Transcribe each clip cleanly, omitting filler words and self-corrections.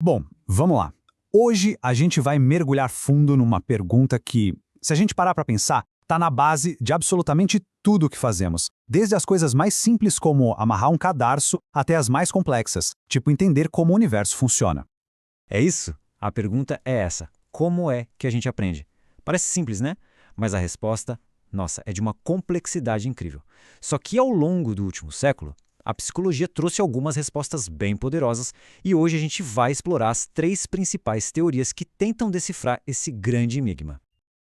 Bom, vamos lá. Hoje a gente vai mergulhar fundo numa pergunta que, se a gente parar para pensar, está na base de absolutamente tudo o que fazemos. Desde as coisas mais simples como amarrar um cadarço até as mais complexas, tipo entender como o universo funciona. É isso? A pergunta é essa. Como é que a gente aprende? Parece simples, né? Mas a resposta, nossa, é de uma complexidade incrível. Só que ao longo do último século, a psicologia trouxe algumas respostas bem poderosas e hoje a gente vai explorar as três principais teorias que tentam decifrar esse grande enigma.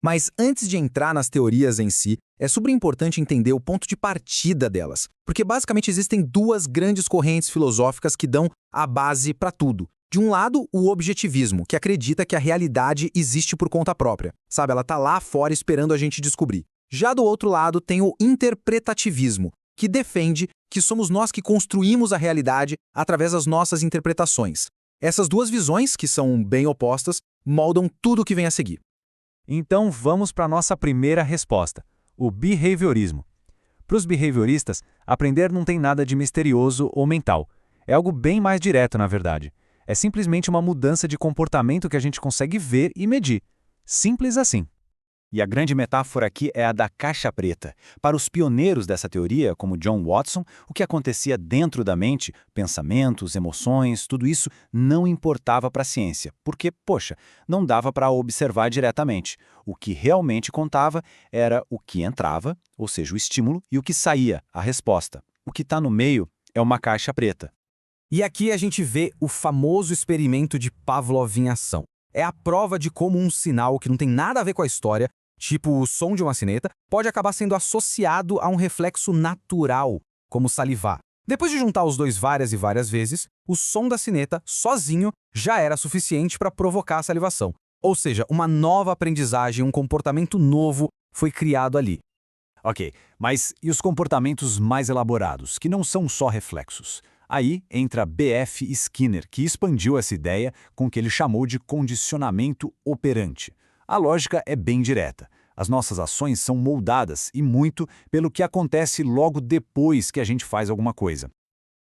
Mas antes de entrar nas teorias em si, é super importante entender o ponto de partida delas, porque basicamente existem duas grandes correntes filosóficas que dão a base para tudo. De um lado, o objetivismo, que acredita que a realidade existe por conta própria. Sabe, ela tá lá fora esperando a gente descobrir. Já do outro lado, tem o interpretativismo, que defende que somos nós que construímos a realidade através das nossas interpretações. Essas duas visões, que são bem opostas, moldam tudo o que vem a seguir. Então vamos para a nossa primeira resposta, o behaviorismo. Para os behavioristas, aprender não tem nada de misterioso ou mental. É algo bem mais direto, na verdade. É simplesmente uma mudança de comportamento que a gente consegue ver e medir. Simples assim. E a grande metáfora aqui é a da caixa preta. Para os pioneiros dessa teoria, como John Watson, o que acontecia dentro da mente, pensamentos, emoções, tudo isso não importava para a ciência, porque, poxa, não dava para observar diretamente. O que realmente contava era o que entrava, ou seja, o estímulo, e o que saía, a resposta. O que está no meio é uma caixa preta. E aqui a gente vê o famoso experimento de Pavlov em ação. É a prova de como um sinal que não tem nada a ver com a história, tipo o som de uma sineta, pode acabar sendo associado a um reflexo natural, como salivar. Depois de juntar os dois várias e várias vezes, o som da sineta, sozinho, já era suficiente para provocar a salivação. Ou seja, uma nova aprendizagem, um comportamento novo foi criado ali. Ok, mas e os comportamentos mais elaborados, que não são só reflexos? Aí entra B.F. Skinner, que expandiu essa ideia com o que ele chamou de condicionamento operante. A lógica é bem direta. As nossas ações são moldadas, e muito, pelo que acontece logo depois que a gente faz alguma coisa.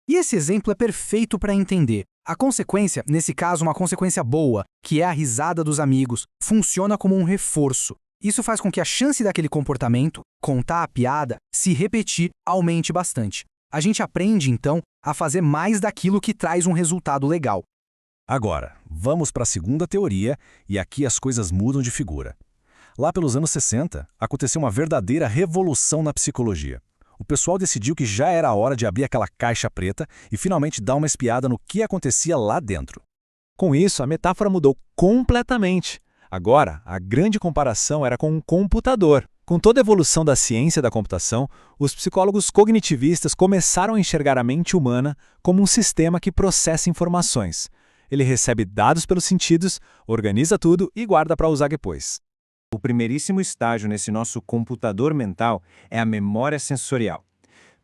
E esse exemplo é perfeito para entender. A consequência, nesse caso uma consequência boa, que é a risada dos amigos, funciona como um reforço. Isso faz com que a chance daquele comportamento, contar a piada, se repetir, aumente bastante. A gente aprende, então, a fazer mais daquilo que traz um resultado legal. Agora, vamos para a segunda teoria, e aqui as coisas mudam de figura. Lá pelos anos 60, aconteceu uma verdadeira revolução na psicologia. O pessoal decidiu que já era a hora de abrir aquela caixa preta e finalmente dar uma espiada no que acontecia lá dentro. Com isso, a metáfora mudou completamente. Agora, a grande comparação era com um computador. Com toda a evolução da ciência da computação, os psicólogos cognitivistas começaram a enxergar a mente humana como um sistema que processa informações. Ele recebe dados pelos sentidos, organiza tudo e guarda para usar depois. O primeiríssimo estágio nesse nosso computador mental é a memória sensorial.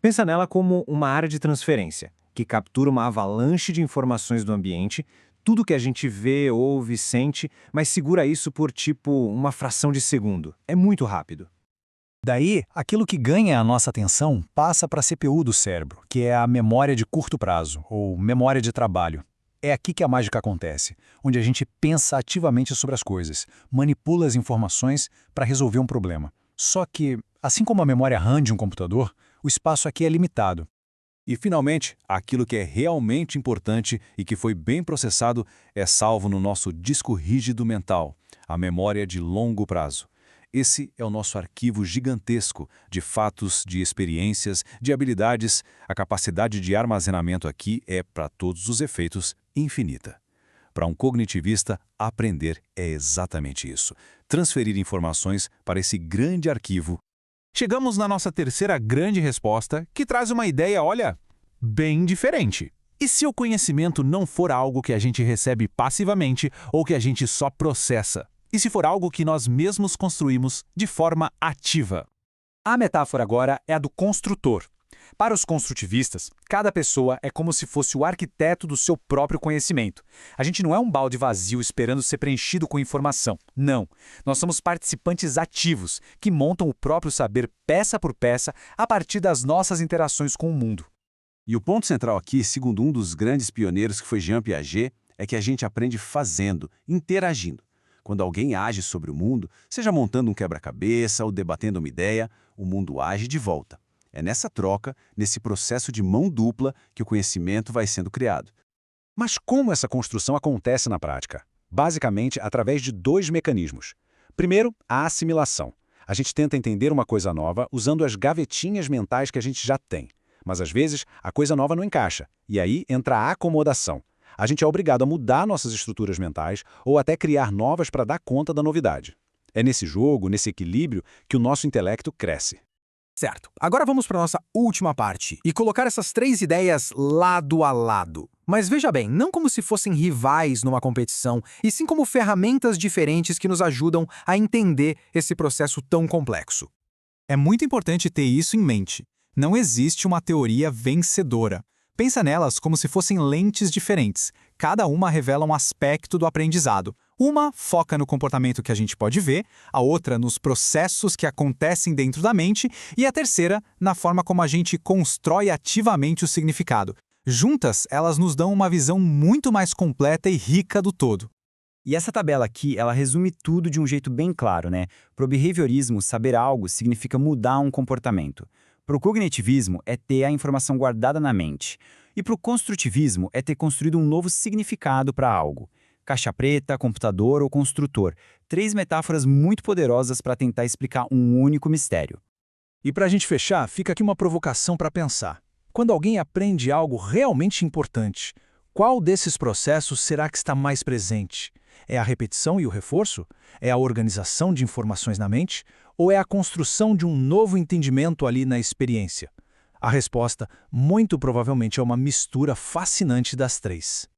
Pensa nela como uma área de transferência, que captura uma avalanche de informações do ambiente, tudo que a gente vê, ouve, sente, mas segura isso por tipo uma fração de segundo. É muito rápido. Daí, aquilo que ganha a nossa atenção passa para a CPU do cérebro, que é a memória de curto prazo, ou memória de trabalho. É aqui que a mágica acontece, onde a gente pensa ativamente sobre as coisas, manipula as informações para resolver um problema. Só que, assim como a memória RAM de um computador, o espaço aqui é limitado. E, finalmente, aquilo que é realmente importante e que foi bem processado é salvo no nosso disco rígido mental, a memória de longo prazo. Esse é o nosso arquivo gigantesco de fatos, de experiências, de habilidades. A capacidade de armazenamento aqui é, para todos os efeitos, infinita. Para um cognitivista, aprender é exatamente isso. Transferir informações para esse grande arquivo. Chegamos na nossa terceira grande resposta, que traz uma ideia, olha, bem diferente. E se o conhecimento não for algo que a gente recebe passivamente ou que a gente só processa? E se for algo que nós mesmos construímos de forma ativa? A metáfora agora é a do construtor. Para os construtivistas, cada pessoa é como se fosse o arquiteto do seu próprio conhecimento. A gente não é um balde vazio esperando ser preenchido com informação. Não. Nós somos participantes ativos, que montam o próprio saber peça por peça a partir das nossas interações com o mundo. E o ponto central aqui, segundo um dos grandes pioneiros que foi Jean Piaget, é que a gente aprende fazendo, interagindo. Quando alguém age sobre o mundo, seja montando um quebra-cabeça ou debatendo uma ideia, o mundo age de volta. É nessa troca, nesse processo de mão dupla, que o conhecimento vai sendo criado. Mas como essa construção acontece na prática? Basicamente, através de 2 mecanismos. Primeiro, a assimilação. A gente tenta entender uma coisa nova usando as gavetinhas mentais que a gente já tem. Mas às vezes, a coisa nova não encaixa, e aí entra a acomodação. A gente é obrigado a mudar nossas estruturas mentais ou até criar novas para dar conta da novidade. É nesse jogo, nesse equilíbrio, que o nosso intelecto cresce. Certo. Agora vamos para a nossa última parte e colocar essas 3 ideias lado a lado. Mas veja bem, não como se fossem rivais numa competição, e sim como ferramentas diferentes que nos ajudam a entender esse processo tão complexo. É muito importante ter isso em mente. Não existe uma teoria vencedora. Pensa nelas como se fossem lentes diferentes. Cada uma revela um aspecto do aprendizado. Uma foca no comportamento que a gente pode ver, a outra nos processos que acontecem dentro da mente e a terceira na forma como a gente constrói ativamente o significado. Juntas, elas nos dão uma visão muito mais completa e rica do todo. E essa tabela aqui, ela resume tudo de um jeito bem claro, né? Para o behaviorismo, saber algo significa mudar um comportamento. Para o cognitivismo, é ter a informação guardada na mente. E para o construtivismo, é ter construído um novo significado para algo. Caixa preta, computador ou construtor. 3 metáforas muito poderosas para tentar explicar um único mistério. E para a gente fechar, fica aqui uma provocação para pensar. Quando alguém aprende algo realmente importante, qual desses processos será que está mais presente? É a repetição e o reforço? É a organização de informações na mente? Ou é a construção de um novo entendimento ali na experiência? A resposta, muito provavelmente, é uma mistura fascinante das 3.